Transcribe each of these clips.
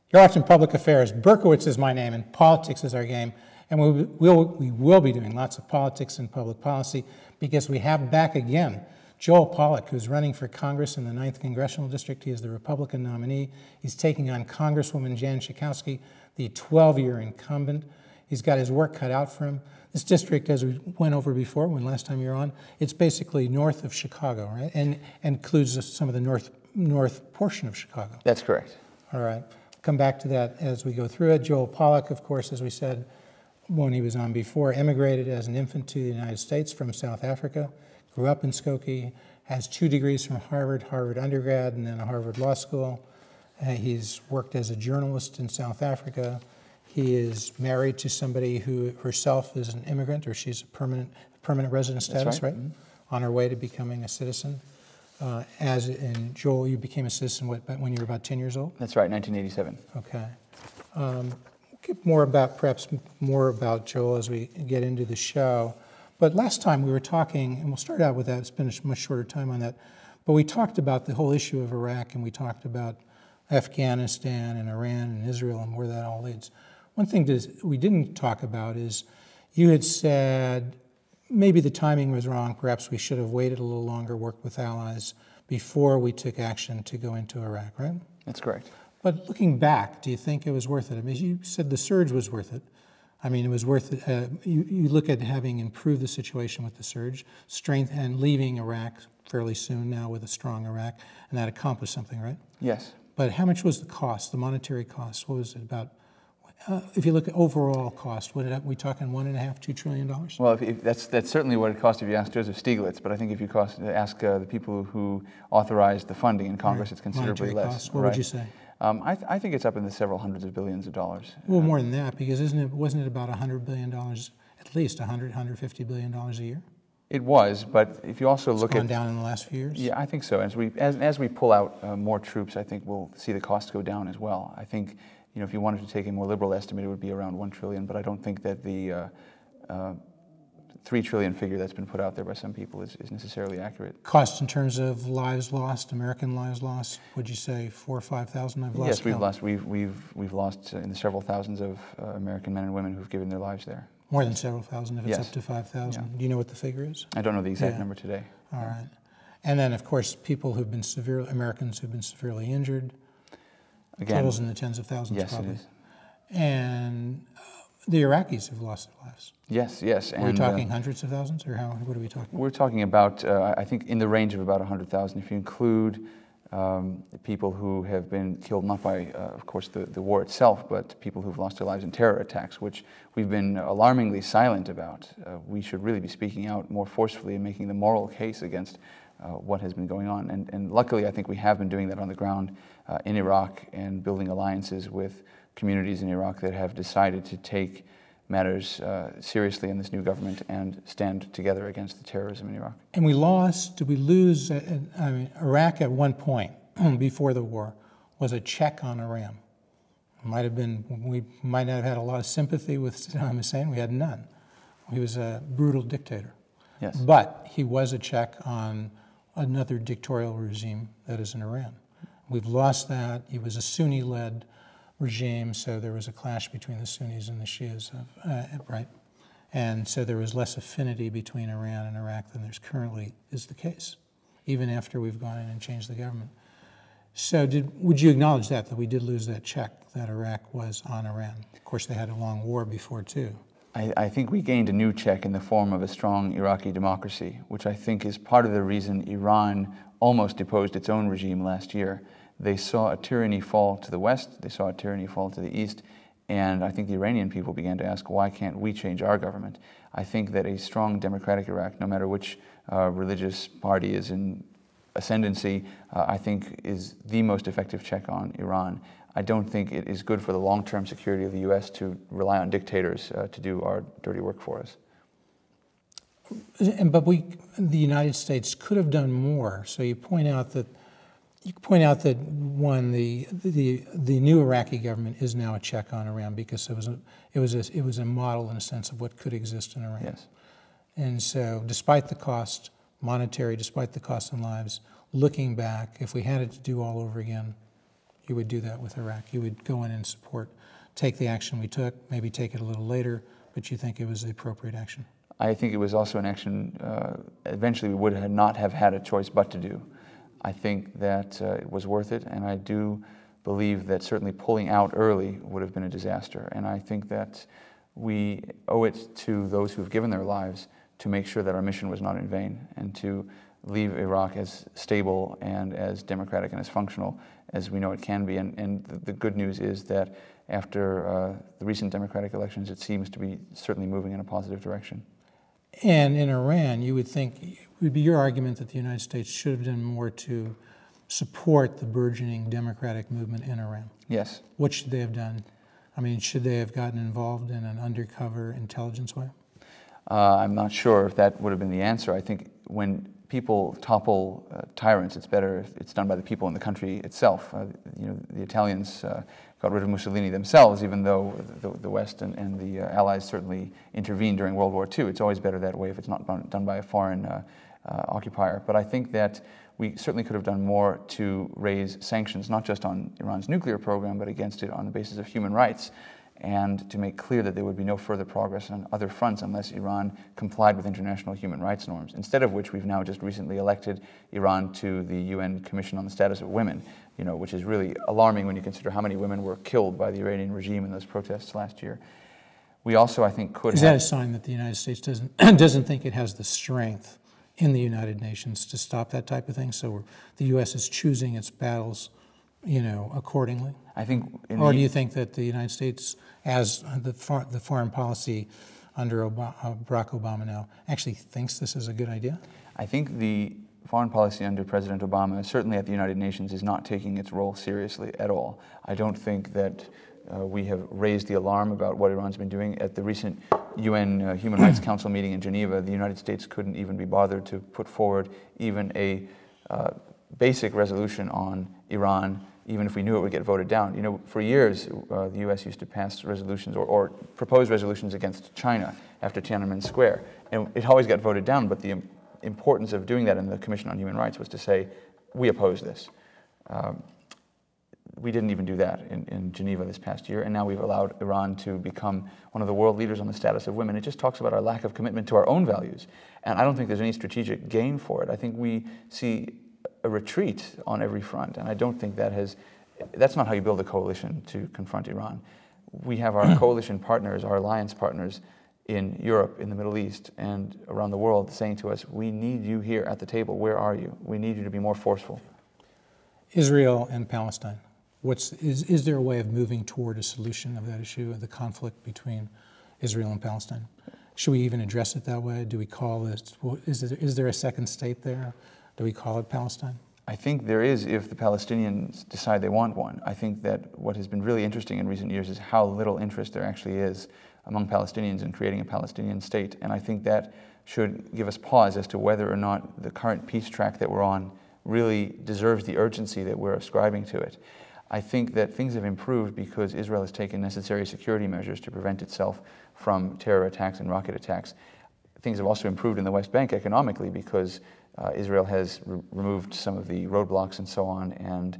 You're watching Public Affairs. Berkowitz is my name, and politics is our game. And we will be doing lots of politics and public policy because we have back again Joel Pollak, who's running for Congress in the 9th Congressional District. He is the Republican nominee. He's taking on Congresswoman Jan Schakowsky, the 12-year incumbent. He's got his work cut out for him. This district, as we went over before, when last time you were on, it's basically north of Chicago, right? And includes some of the north portion of Chicago. That's correct. All right. Come back to that as we go through it. Joel Pollak, of course, as we said when he was on before, immigrated as an infant to the United States from South Africa, grew up in Skokie, has 2 degrees from Harvard undergrad, and then a Harvard Law School. He's worked as a journalist in South Africa. He is married to somebody who herself is an immigrant, or she's a permanent resident status, right? Mm-hmm. On her way to becoming a citizen. And Joel, you became a citizen when you were about 10 years old? That's right, 1987. Okay. Perhaps more about Joel as we get into the show. But last time we were talking, and we'll start out with that, spend a much shorter time on that, but we talked about the whole issue of Iraq, and we talked about Afghanistan and Iran and Israel and where that all leads. One thing we didn't talk about is you had said, maybe the timing was wrong. Perhaps we should have waited a little longer, worked with allies before we took action to go into Iraq, right? That's correct. But looking back, do you think it was worth it? I mean, you said the surge was worth it. I mean, it was worth it. You look at having improved the situation with the surge, strength, and leaving Iraq fairly soon now with a strong Iraq, and that accomplished something, right? Yes. But how much was the cost, the monetary cost? What was it about? If you look at overall cost, we talking $1.5, $2 trillion? Well, that's certainly what it cost if you ask Joseph Stiglitz. But I think if you ask the people who authorized the funding in Congress, it's considerably monetary less. Cost. What would you say? I think it's up in the several hundreds of billions of dollars. Well, more than that, because wasn't it about $100 billion, at least $150 billion a year? It was, but if you also look at... It's gone down in the last few years? Yeah, I think so. As we pull out more troops, I think we'll see the costs go down as well. I think, if you wanted to take a more liberal estimate, it would be around $1 trillion, but I don't think that the $3 trillion figure that's been put out there by some people is necessarily accurate. Cost in terms of lives lost, American lives lost, would you say 4,000 or 5,000? Yes, we've lost in the several thousands of American men and women who've given their lives there. More than several thousand, if it's yes. up to 5,000. Yeah. Do you know what the figure is? I don't know the exact number today. All right. And then, of course, Americans who've been severely injured. Again, totals in the tens of thousands, yes, probably. It is. And the Iraqis have lost their lives. Yes, yes. Are we talking hundreds of thousands, or what are we talking? We're talking about, I think, in the range of about 100,000, if you include people who have been killed not by, of course, the war itself, but people who've lost their lives in terror attacks, which we've been alarmingly silent about. We should really be speaking out more forcefully and making the moral case against what has been going on. And luckily, I think we have been doing that on the ground in Iraq and building alliances with communities in Iraq that have decided to take matters seriously in this new government and stand together against the terrorism in Iraq. And we lost, did we lose, Iraq at one point before the war was a check on Iran. We might not have had a lot of sympathy with Saddam Hussein, we had none. He was a brutal dictator. Yes. But he was a check on another dictatorial regime that is in Iran. We've lost that. He was a Sunni-led regime, so there was a clash between the Sunnis and the Shias, right? And so there was less affinity between Iran and Iraq than there's currently is the case, even after we've gone in and changed the government. So would you acknowledge that we did lose that check that Iraq was on Iran? Of course, they had a long war before, too. I think we gained a new check in the form of a strong Iraqi democracy, which I think is part of the reason Iran almost deposed its own regime last year. They saw a tyranny fall to the west, they saw a tyranny fall to the east, and I think the Iranian people began to ask, why can't we change our government? I think that a strong democratic Iraq, no matter which religious party is in ascendancy, I think is the most effective check on Iran. I don't think it is good for the long-term security of the U.S. to rely on dictators to do our dirty work for us. But the United States could have done more. So you point out that one, the new Iraqi government is now a check on Iran because it was a model in a sense of what could exist in Iran. Yes. And so, despite the cost monetary, despite the cost in lives, looking back, if we had it to do all over again, you would do that with Iraq. You would go in and support, take the action we took, maybe take it a little later, but you think it was the appropriate action. I think it was also an action eventually we would not have had a choice but to do. I think that it was worth it, and I do believe that certainly pulling out early would have been a disaster. And I think that we owe it to those who have given their lives to make sure that our mission was not in vain, and to leave Iraq as stable and as democratic and as functional as we know it can be. And the good news is that after the recent democratic elections, it seems to be certainly moving in a positive direction. And in Iran, you would think, it would be your argument that the United States should have done more to support the burgeoning democratic movement in Iran. Yes. What should they have done? I mean, should they have gotten involved in an undercover intelligence way? I'm not sure if that would have been the answer. I think when people topple tyrants, it's better if it's done by the people in the country itself. The Italians got rid of Mussolini themselves, even though the West and the Allies certainly intervened during World War II. It's always better that way if it's not done by a foreign occupier. But I think that we certainly could have done more to raise sanctions, not just on Iran's nuclear program, but against it on the basis of human rights, and to make clear that there would be no further progress on other fronts unless Iran complied with international human rights norms, instead of which we've now just recently elected Iran to the UN Commission on the Status of Women, which is really alarming when you consider how many women were killed by the Iranian regime in those protests last year. We also, I think, could have... Is that a sign that the United States doesn't think it has the strength in the United Nations to stop that type of thing? So the U.S. is choosing its battles, accordingly? I think... Or do you think that the United States, as the foreign policy under Barack Obama now, actually thinks this is a good idea? I think the foreign policy under President Obama, certainly at the United Nations, is not taking its role seriously at all. I don't think that we have raised the alarm about what Iran's been doing. At the recent UN Human Rights Council meeting in Geneva, the United States couldn't even be bothered to put forward even a basic resolution on Iran, even if we knew it would get voted down. For years, the U.S. used to pass resolutions or propose resolutions against China after Tiananmen Square, and it always got voted down, but the importance of doing that in the Commission on Human Rights was to say, we oppose this. We didn't even do that in Geneva this past year, and now we've allowed Iran to become one of the world leaders on the status of women. It just talks about our lack of commitment to our own values, and I don't think there's any strategic gain for it. I think we see a retreat on every front, and I don't think that's not how you build a coalition to confront Iran. We have our coalition partners, our alliance partners in Europe, in the Middle East, and around the world saying to us, we need you here at the table. Where are you? We need you to be more forceful. Israel and Palestine. Is there a way of moving toward a solution of that issue, of the conflict between Israel and Palestine? Should we even address it that way? Do we call it, is there a second state there? Do we call it Palestine? I think there is if the Palestinians decide they want one. I think that what has been really interesting in recent years is how little interest there actually is among Palestinians in creating a Palestinian state. And I think that should give us pause as to whether or not the current peace track that we're on really deserves the urgency that we're ascribing to it. I think that things have improved because Israel has taken necessary security measures to prevent itself from terror attacks and rocket attacks. Things have also improved in the West Bank economically because Israel has removed some of the roadblocks and so on, and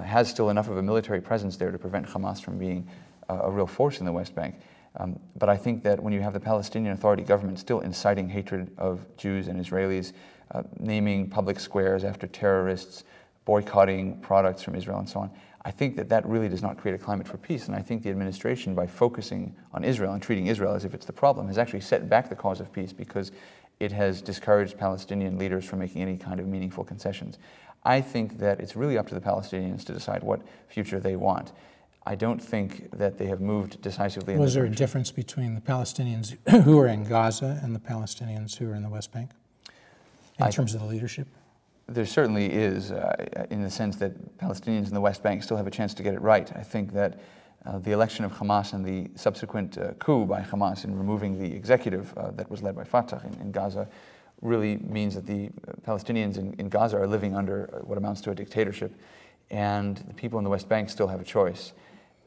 has still enough of a military presence there to prevent Hamas from being a real force in the West Bank. But I think that when you have the Palestinian Authority government still inciting hatred of Jews and Israelis, naming public squares after terrorists, boycotting products from Israel and so on, I think that that really does not create a climate for peace. And I think the administration, by focusing on Israel and treating Israel as if it's the problem, has actually set back the cause of peace because it has discouraged Palestinian leaders from making any kind of meaningful concessions. I think that it's really up to the Palestinians to decide what future they want. I don't think that they have moved decisively. Was there a difference between the Palestinians who are in Gaza and the Palestinians who are in the West Bank in terms of the leadership? There certainly is, in the sense that Palestinians in the West Bank still have a chance to get it right. I think that the election of Hamas and the subsequent coup by Hamas in removing the executive that was led by Fatah in Gaza really means that the Palestinians in Gaza are living under what amounts to a dictatorship, and the people in the West Bank still have a choice.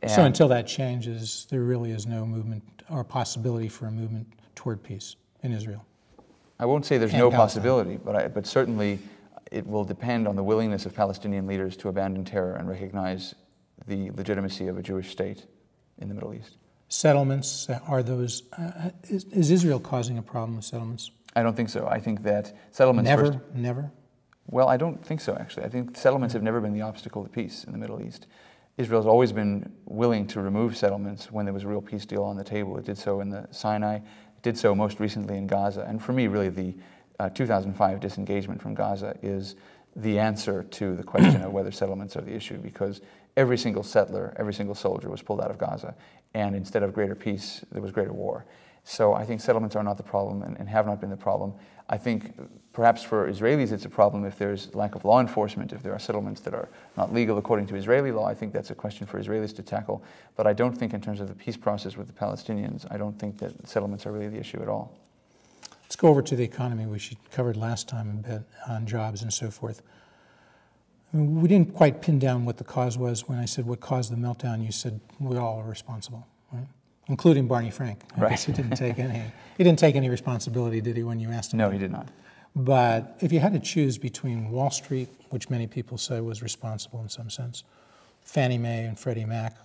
And so until that changes, there really is no movement or possibility for a movement toward peace in Israel? I won't say there's no possibility, but certainly it will depend on the willingness of Palestinian leaders to abandon terror and recognize the legitimacy of a Jewish state in the Middle East. Settlements, are those, is Israel causing a problem with settlements? I don't think so. I think that settlements Never? Well, I don't think so, actually. I think settlements have never been the obstacle to peace in the Middle East. Israel's always been willing to remove settlements when there was a real peace deal on the table. It did so in the Sinai, it did so most recently in Gaza. And for me, really, the 2005 disengagement from Gaza is the answer to the question of whether settlements are the issue, because every single settler, every single soldier was pulled out of Gaza, and instead of greater peace, there was greater war. So I think settlements are not the problem and have not been the problem. I think perhaps for Israelis it's a problem if there's lack of law enforcement, if there are settlements that are not legal according to Israeli law. I think that's a question for Israelis to tackle. But I don't think in terms of the peace process with the Palestinians, I don't think that settlements are really the issue at all. Let's go over to the economy, which you covered last time a bit, on jobs and so forth. We didn't quite pin down what the cause was. When I said what caused the meltdown, you said we all are responsible, right? Including Barney Frank. I guess he didn't take any responsibility, did he, when you asked him? No, he did not. But if you had to choose between Wall Street, which many people say was responsible in some sense, Fannie Mae and Freddie Mac,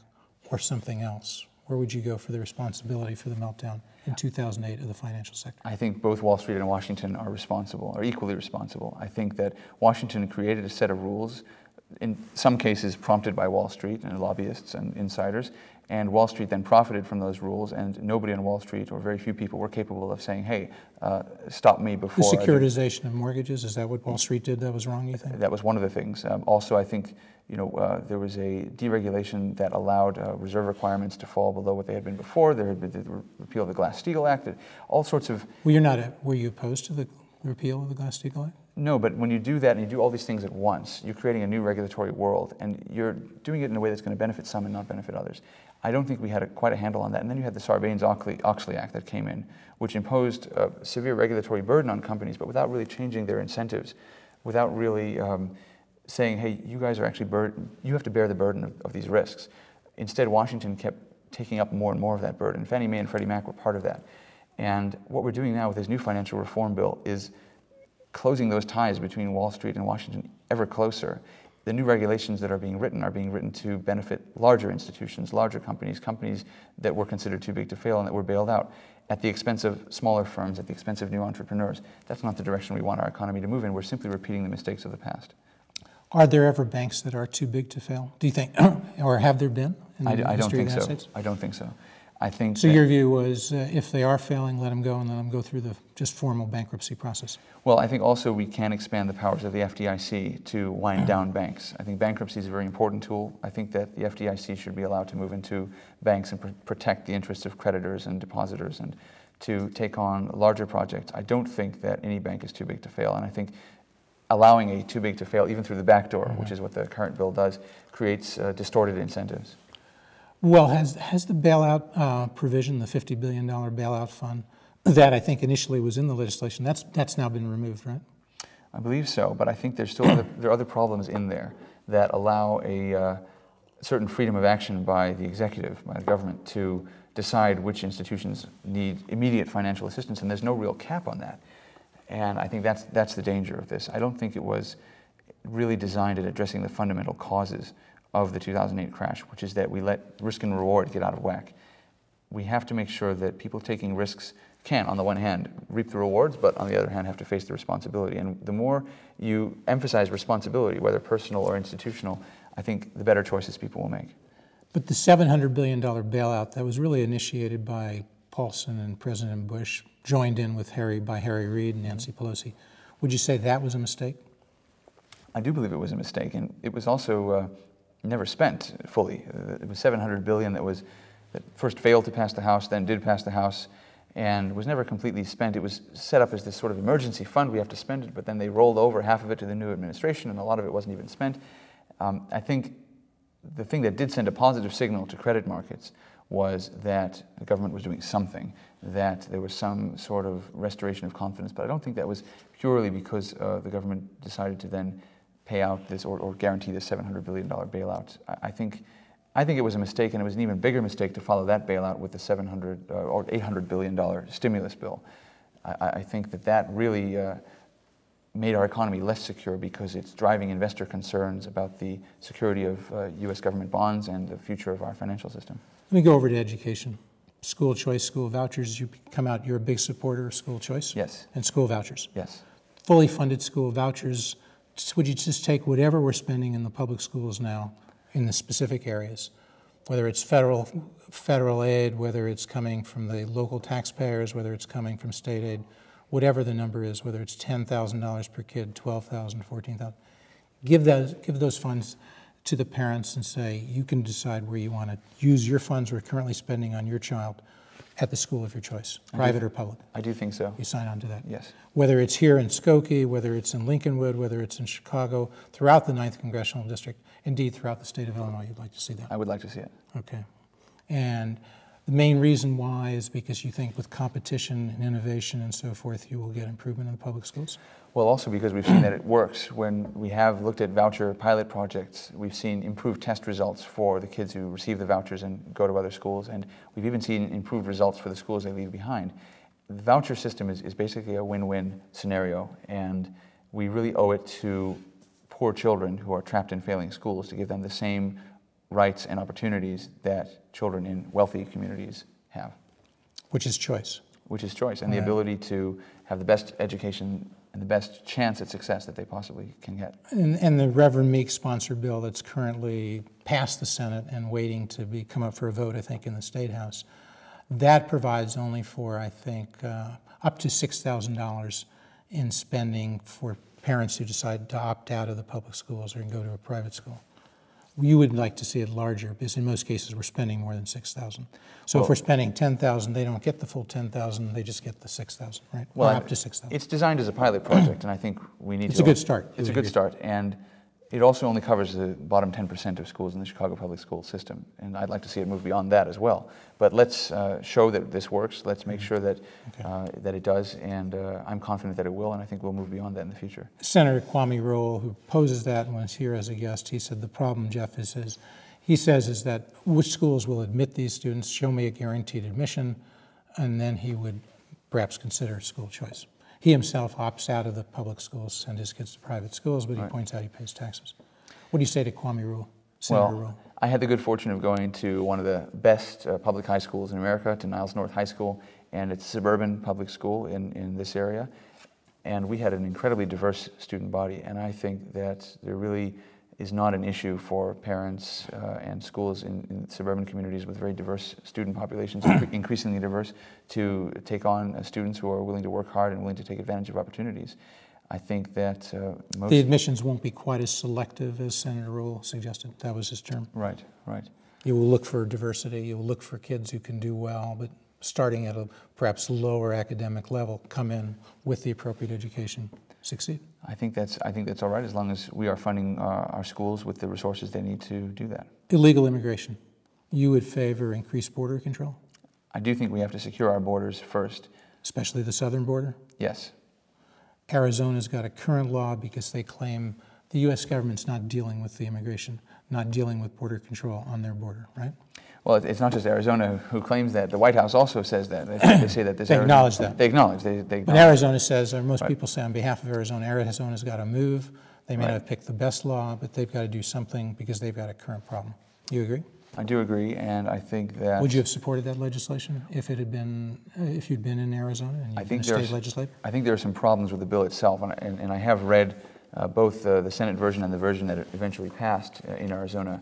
or something else, where would you go for the responsibility for the meltdown in 2008 of the financial sector? I think both Wall Street and Washington are responsible, are equally responsible. I think that Washington created a set of rules, in some cases prompted by Wall Street and lobbyists and insiders, and Wall Street then profited from those rules, and nobody on Wall Street, or very few people, were capable of saying, hey, stop me before. The securitization of mortgages, is that what Wall Street did that was wrong, you think? That was one of the things. Also, I think there was a deregulation that allowed reserve requirements to fall below what they had been before. There had been the repeal of the Glass-Steagall Act, all sorts of... Were you opposed to the repeal of the Glass-Steagall Act? No, but when you do that and you do all these things at once, you're creating a new regulatory world, and you're doing it in a way that's going to benefit some and not benefit others. I don't think we had quite a handle on that. And then you had the Sarbanes-Oxley Act that came in, which imposed a severe regulatory burden on companies, but without really changing their incentives, without really saying, hey, you guys are actually you have to bear the burden of these risks. Instead, Washington kept taking up more and more of that burden. Fannie Mae and Freddie Mac were part of that. And what we're doing now with this new financial reform bill is closing those ties between Wall Street and Washington ever closer. The new regulations that are being written to benefit larger institutions, larger companies, companies that were considered too big to fail and that were bailed out at the expense of smaller firms, at the expense of new entrepreneurs. That's not the direction we want our economy to move in. We're simply repeating the mistakes of the past. Are there ever banks that are too big to fail? Do you think, or have there been in the history of the United States? I don't think so. I think so. Your view was, if they are failing, let them go and let them go through the just formal bankruptcy process. Well, I think also we can expand the powers of the FDIC to wind down banks. I think bankruptcy is a very important tool. I think that the FDIC should be allowed to move into banks and protect the interests of creditors and depositors and to take on larger projects. I don't think that any bank is too big to fail, and I think allowing a too big to fail, even through the back door, which is what the current bill does, creates distorted incentives. Well, has the bailout provision, the $50 billion bailout fund, that I think initially was in the legislation, that's now been removed, right? I believe so, but I think there's still there are other problems in there that allow a certain freedom of action by the executive, by the government, to decide which institutions need immediate financial assistance, and there's no real cap on that. And I think that's the danger of this. I don't think it was really designed at addressing the fundamental causes of the 2008 crash, which is that we let risk and reward get out of whack. We have to make sure that people taking risks can, on the one hand, reap the rewards, but on the other hand, have to face the responsibility. And the more you emphasize responsibility, whether personal or institutional, I think the better choices people will make. But the $700 billion bailout that was really initiated by Paulson and President Bush, joined in with Harry Reid and Nancy Pelosi, would you say that was a mistake? I do believe it was a mistake, and it was also never spent fully. It was $700 billion that first failed to pass the House, then did pass the House, and was never completely spent. It was set up as this sort of emergency fund. We have to spend it, but then they rolled over half of it to the new administration, and a lot of it wasn't even spent. I think the thing that did send a positive signal to credit markets was that the government was doing something, that there was some sort of restoration of confidence. But I don't think that was purely because the government decided to then pay out this or guarantee this $700 billion bailout. I think it was a mistake, and it was an even bigger mistake to follow that bailout with the $700 or $800 billion stimulus bill. I think that really made our economy less secure because it's driving investor concerns about the security of U.S. government bonds and the future of our financial system. Let me go over to education. School choice, school vouchers. You come out, you're a big supporter of school choice? Yes. And school vouchers? Yes. Fully funded school vouchers. Would you just take whatever we're spending in the public schools now in the specific areas, whether it's federal aid, whether it's coming from the local taxpayers, whether it's coming from state aid, whatever the number is, whether it's $10,000 per kid, $12,000, $14,000, give those funds to the parents and say, you can decide where you want to use your funds we're currently spending on your child at the school of your choice, private or public. I do think so. You sign on to that? Yes. Whether it's here in Skokie, whether it's in Lincolnwood, whether it's in Chicago, throughout the 9th Congressional District, indeed throughout the state of Illinois, you'd like to see that? I would like to see it. Okay. And the main reason why is because you think with competition and innovation and so forth, you will get improvement in the public schools? Well, also because we've seen that it works. When we have looked at voucher pilot projects, we've seen improved test results for the kids who receive the vouchers and go to other schools, and we've even seen improved results for the schools they leave behind. The voucher system is basically a win-win scenario, and we really owe it to poor children who are trapped in failing schools to give them the same rights and opportunities that children in wealthy communities have. Which is choice. Which is choice, and the ability to have the best education and the best chance at success that they possibly can get. And the Reverend Meek sponsored bill that's currently passed the Senate and waiting to come up for a vote, I think, in the State House, that provides only for, I think, up to $6,000 in spending for parents who decide to opt out of the public schools or go to a private school. You would like to see it larger because in most cases we're spending more than $6,000. So if we're spending $10,000, they don't get the full $10,000; they just get the $6,000, right? Well, up to $6,000. It's designed as a pilot project, and I think we need. It's a good start. It's a good start, and it also only covers the bottom 10% of schools in the Chicago public school system, and I'd like to see it move beyond that as well. But let's show that this works. Let's make sure that that it does, and I'm confident that it will, and I think we'll move beyond that in the future. Senator Kwame Rowell, who poses that and was here as a guest, he said the problem, Jeff, is that which schools will admit these students, show me a guaranteed admission, and then he would perhaps consider school choice. He himself opts out of the public schools, send his kids to private schools, but he points out he pays taxes. What do you say to Kwame Rowell, Senator Rowell? I had the good fortune of going to one of the best public high schools in America, to Niles North High School, and it's a suburban public school in this area. And we had an incredibly diverse student body, and I think that there really is not an issue for parents and schools in suburban communities with very diverse student populations, increasingly diverse, to take on students who are willing to work hard and willing to take advantage of opportunities. I think that the admissions won't be quite as selective as Senator Rowell suggested. That was his term. Right, right. You will look for diversity. You will look for kids who can do well, but starting at a perhaps lower academic level, come in with the appropriate education, succeed. I think that's all right, as long as we are funding our schools with the resources they need to do that. Illegal immigration. You would favor increased border control? I do think we have to secure our borders first. Especially the southern border? Yes. Arizona's got a current law because they claim the U.S. government's not dealing with the immigration, not dealing with border control on their border, right? Well, it's not just Arizona who claims that. The White House also says that. They say that this. They acknowledge that. They acknowledge. They acknowledge. But Arizona says, or most people say on behalf of Arizona, Arizona's got to move. They may not have picked the best law, but they've got to do something because they've got a current problem. You agree? I do agree, and I think that. Would you have supported that legislation if it had been, if you'd been in Arizona and you'd been a state legislator? I think there are some problems with the bill itself, and I have read both the Senate version and the version that eventually passed in Arizona.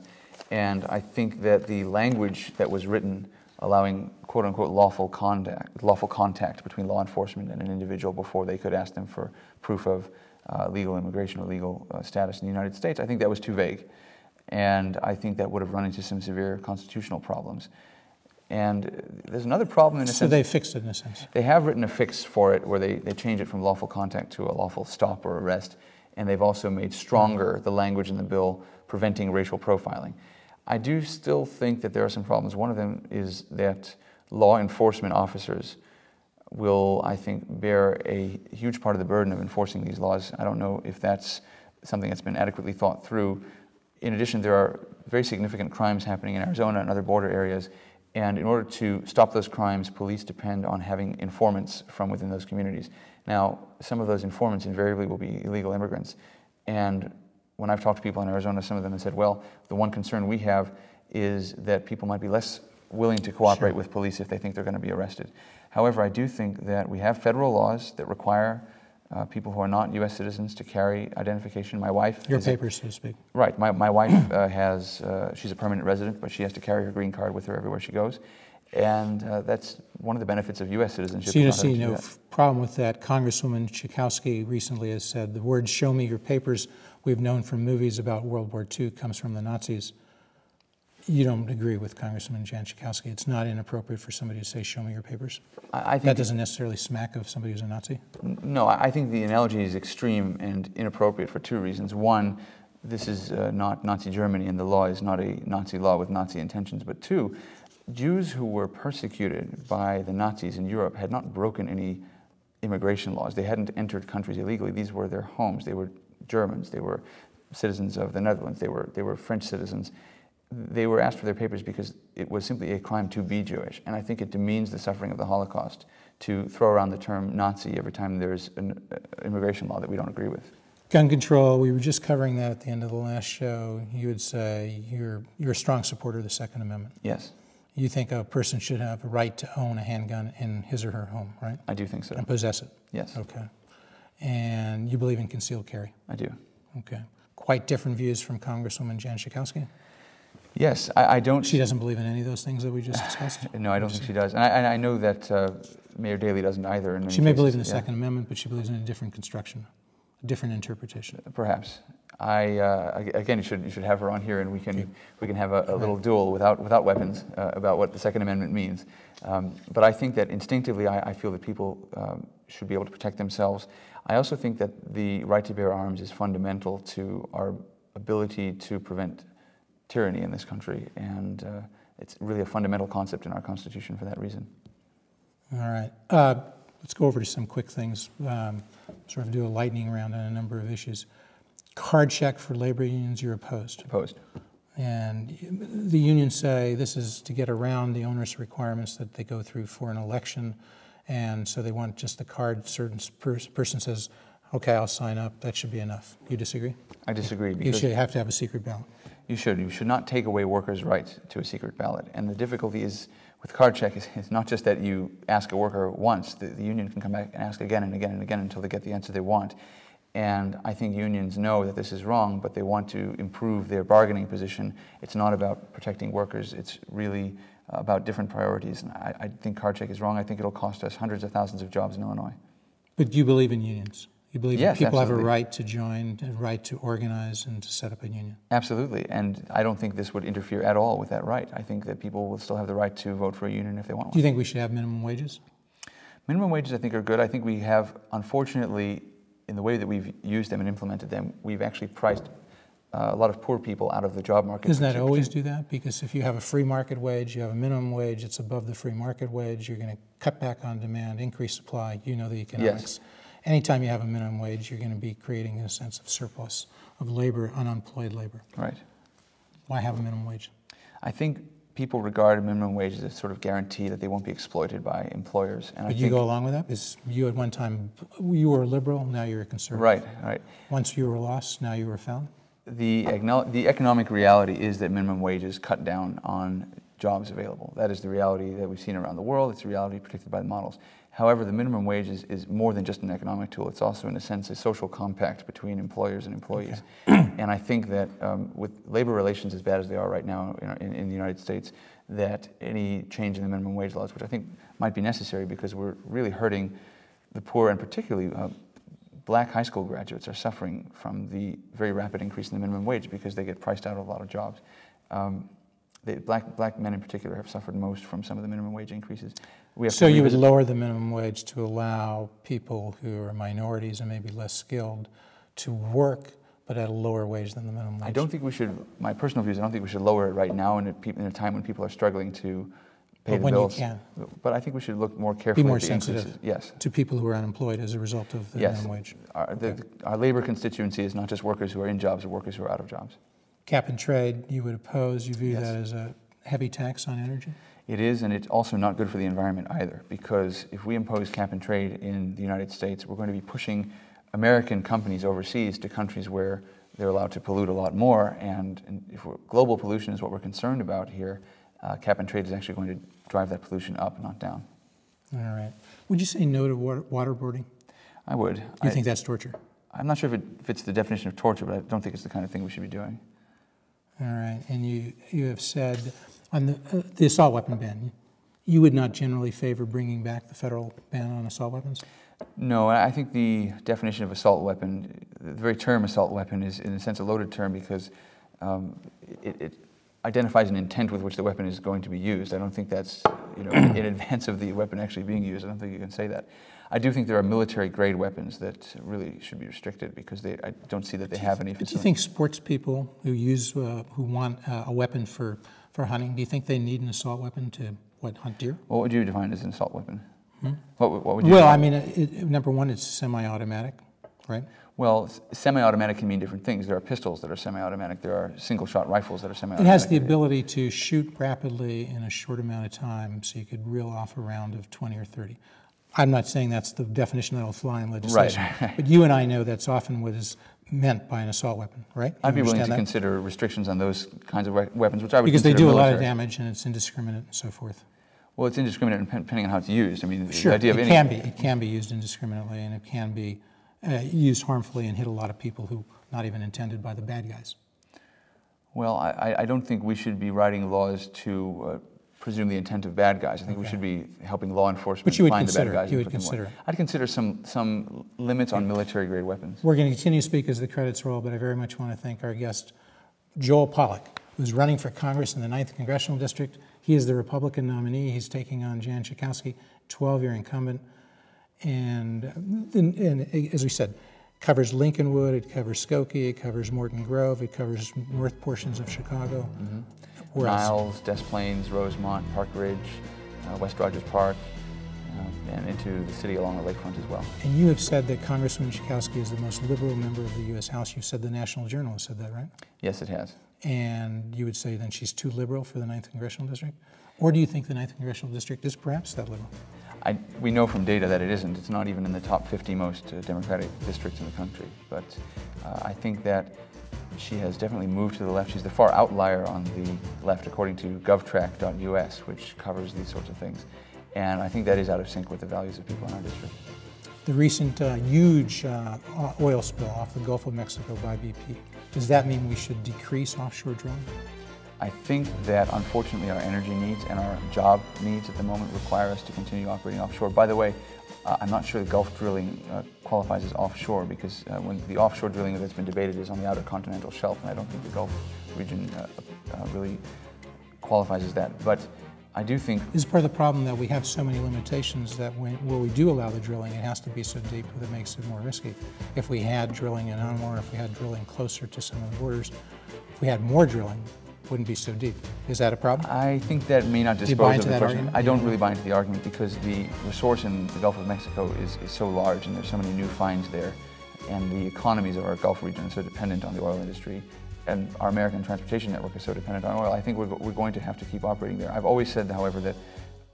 And I think that the language that was written allowing quote-unquote lawful contact between law enforcement and an individual before they could ask them for proof of legal immigration or legal status in the United States, I think that was too vague. And I think that would have run into some severe constitutional problems. And there's another problem in a sense. So they fixed it in a sense. They have written a fix for it where they change it from lawful contact to a lawful stop or arrest. And they've also made stronger the language in the bill preventing racial profiling. I do still think that there are some problems. One of them is that law enforcement officers will, I think, bear a huge part of the burden of enforcing these laws. I don't know if that's something that's been adequately thought through. In addition, there are very significant crimes happening in Arizona and other border areas, and in order to stop those crimes, police depend on having informants from within those communities. Now, some of those informants invariably will be illegal immigrants, and when I've talked to people in Arizona, some of them have said, well, the one concern we have is that people might be less willing to cooperate with police if they think they're going to be arrested. However, I do think that we have federal laws that require people who are not U.S. citizens to carry identification. My wife... Your papers, so to speak. Right. My wife she's a permanent resident, but she has to carry her green card with her everywhere she goes. And that's one of the benefits of U.S. citizenship. So you see no problem with that. Congresswoman Schakowsky recently has said the word "show me your papers" we've known from movies about World War II comes from the Nazis. You don't agree with Congresswoman Jan Schakowsky. It's not inappropriate for somebody to say, show me your papers? I think that doesn't necessarily smack of somebody who's a Nazi? No, I think the analogy is extreme and inappropriate for two reasons. One, this is not Nazi Germany, and the law is not a Nazi law with Nazi intentions. But two, Jews who were persecuted by the Nazis in Europe had not broken any immigration laws. They hadn't entered countries illegally. These were their homes. They were Germans. They were citizens of the Netherlands. They were French citizens. They were asked for their papers because it was simply a crime to be Jewish. And I think it demeans the suffering of the Holocaust to throw around the term Nazi every time there's an immigration law that we don't agree with. Gun control, we were just covering that at the end of the last show. You would say you're a strong supporter of the Second Amendment. Yes. You think a person should have a right to own a handgun in his or her home, right? I do think so. And possess it? Yes. Okay. And you believe in concealed carry? I do. Okay. Quite different views from Congresswoman Jan Schakowsky? Yes, I don't... She doesn't believe in any of those things that we just discussed? No, I don't think she does. And I know that Mayor Daley doesn't either. In she may believe in the Second Amendment, but she believes in a different construction, a different interpretation. Perhaps. Again, you should have her on here, and we can have a little duel without weapons about what the Second Amendment means. But I think that instinctively, I feel that people should be able to protect themselves. I also think that the right to bear arms is fundamental to our ability to prevent tyranny in this country, and it's really a fundamental concept in our Constitution for that reason. All right. Let's go over to some quick things, sort of do a lightning round on a number of issues. Card check for labor unions, you're opposed. Opposed. And the unions say this is to get around the onerous requirements that they go through for an election, and so they want just the card. Certain person says, okay, I'll sign up, that should be enough. You disagree? I disagree. You should have to have a secret ballot. You should. You should not take away workers' right to a secret ballot. And the difficulty is with card check is not just that you ask a worker once. The union can come back and ask again and again and again until they get the answer they want. And I think unions know that this is wrong, but they want to improve their bargaining position. It's not about protecting workers. It's really about different priorities. And I think card check is wrong. I think it'll cost us hundreds of thousands of jobs in Illinois. But you believe in unions? You believe yes, that people absolutely. have a right to join, a right to organize, and to set up a union? Absolutely, and I don't think this would interfere at all with that right. I think that people will still have the right to vote for a union if they want one. Do you think we should have minimum wages? Minimum wages, I think, are good. I think we have, unfortunately, in the way that we've used them and implemented them, we've actually priced a lot of poor people out of the job market. Doesn't that always do that? Because if you have a free market wage, you have a minimum wage, it's above the free market wage, you're going to cut back on demand, increase supply, you know the economics. Yes. Anytime you have a minimum wage, you're going to be creating a sense of surplus of labor, unemployed labor. Right. Why have a minimum wage? I think people regard a minimum wage as a sort of guarantee that they won't be exploited by employers. And But you go along with that? Because you at one time, you were a liberal, now you're a conservative. Right, right. Once you were lost, now you were found? The economic reality is that minimum wages cut down on jobs available. That is the reality that we've seen around the world. It's the reality predicted by the models. However, the minimum wage is more than just an economic tool. It's also, in a sense, a social compact between employers and employees. Okay. And I think that with labor relations as bad as they are right now in the United States, that any change in the minimum wage laws, which I think might be necessary because we're really hurting the poor, and particularly black high school graduates are suffering from the very rapid increase in the minimum wage because they get priced out of a lot of jobs. black men in particular have suffered most from some of the minimum wage increases. So you would lower the minimum wage to allow people who are minorities and maybe less skilled to work, but at a lower wage than the minimum wage? I don't think we should, my personal view is I don't think we should lower it right now in a time when people are struggling to pay the bills. You can. But I think we should look more carefully be more at the sensitive increases. Yes. To people who are unemployed as a result of the minimum wage. Our labor constituency is not just workers who are in jobs or workers who are out of jobs. Cap and trade, you would oppose, you view that as a heavy tax on energy? It is, and it's also not good for the environment either, because if we impose cap and trade in the United States, we're going to be pushing American companies overseas to countries where they're allowed to pollute a lot more, and if global pollution is what we're concerned about here, cap and trade is actually going to drive that pollution up, not down. All right. Would you say no to waterboarding? I would. Do you think that's torture? I'm not sure if it fits the definition of torture, but I don't think it's the kind of thing we should be doing. All right, and you have said on the assault weapon ban, you would not generally favor bringing back the federal ban on assault weapons? No, I think the definition of assault weapon, the very term assault weapon is in a sense a loaded term because it identifies an intent with which the weapon is going to be used. I don't think that's in advance of the weapon actually being used. I don't think you can say that. I do think there are military-grade weapons that really should be restricted because I don't see that they have any facility. But do you think sports people who want a weapon for hunting, do you think they need an assault weapon to, hunt deer? What would you define as an assault weapon? What would you Well, I mean, number one, it's semi-automatic, right? Well, semi-automatic can mean different things. There are pistols that are semi-automatic. There are single-shot rifles that are semi-automatic. It has the ability to shoot rapidly in a short amount of time, so you could reel off a round of 20 or 30. I'm not saying that's the definition that will fly in legislation, right. But you and I know that's often what is meant by an assault weapon, right? I'd be willing to consider restrictions on those kinds of weapons, which I would because they consider do military. a lot of damage and it's indiscriminate and so forth. Well, it's indiscriminate depending on how it's used. I mean, sure, the idea of it can be used indiscriminately, and it can be used harmfully and hit a lot of people who not even intended by the bad guys. Well, I don't think we should be writing laws to presume the intent of bad guys. I think we should be helping law enforcement find the bad guys. You would consider. I'd consider some limits on military-grade weapons. We're going to continue to speak as the credits roll, but I very much want to thank our guest, Joel Pollak, who's running for Congress in the 9th Congressional District. He is the Republican nominee. He's taking on Jan Schakowsky, 12-year incumbent. And as we said, covers Lincolnwood, it covers Skokie, it covers Morton Grove, it covers north portions of Chicago. Mm-hmm. Niles, Des Plaines, Rosemont, Park Ridge, West Rogers Park, and into the city along the lakefront as well. And you have said that Congresswoman Schakowsky is the most liberal member of the U.S. House. You've said the National Journal has said that, right? Yes, it has. And you would say then she's too liberal for the 9th Congressional District? Or do you think the 9th Congressional District is perhaps that liberal? We know from data that it isn't. It's not even in the top 50 most Democratic districts in the country. But I think that she has definitely moved to the left. She's the far outlier on the left, according to govtrack.us, which covers these sorts of things. And I think that is out of sync with the values of people in our district. The recent huge oil spill off the Gulf of Mexico by BP, does that mean we should decrease offshore drilling? I think that, unfortunately, our energy needs and our job needs at the moment require us to continue operating offshore. By the way, I'm not sure the Gulf drilling qualifies as offshore because when the offshore drilling that's been debated is on the outer continental shelf, and I don't think the Gulf region really qualifies as that. But I do think... This is part of the problem that we have so many limitations that where we do allow the drilling, it has to be so deep that it makes it more risky. If we had drilling in Anwar, if we had drilling closer to some of the borders, if we had more drilling, wouldn't be so deep. Is that a problem? I think that may not dispose of the question. I don't really buy into the argument because the resource in the Gulf of Mexico is so large and there's so many new finds there, and the economies of our Gulf region are so dependent on the oil industry, and our American transportation network is so dependent on oil. I think we're going to have to keep operating there. I've always said, however, that...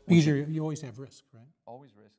Because you always have risk, right? Always risks.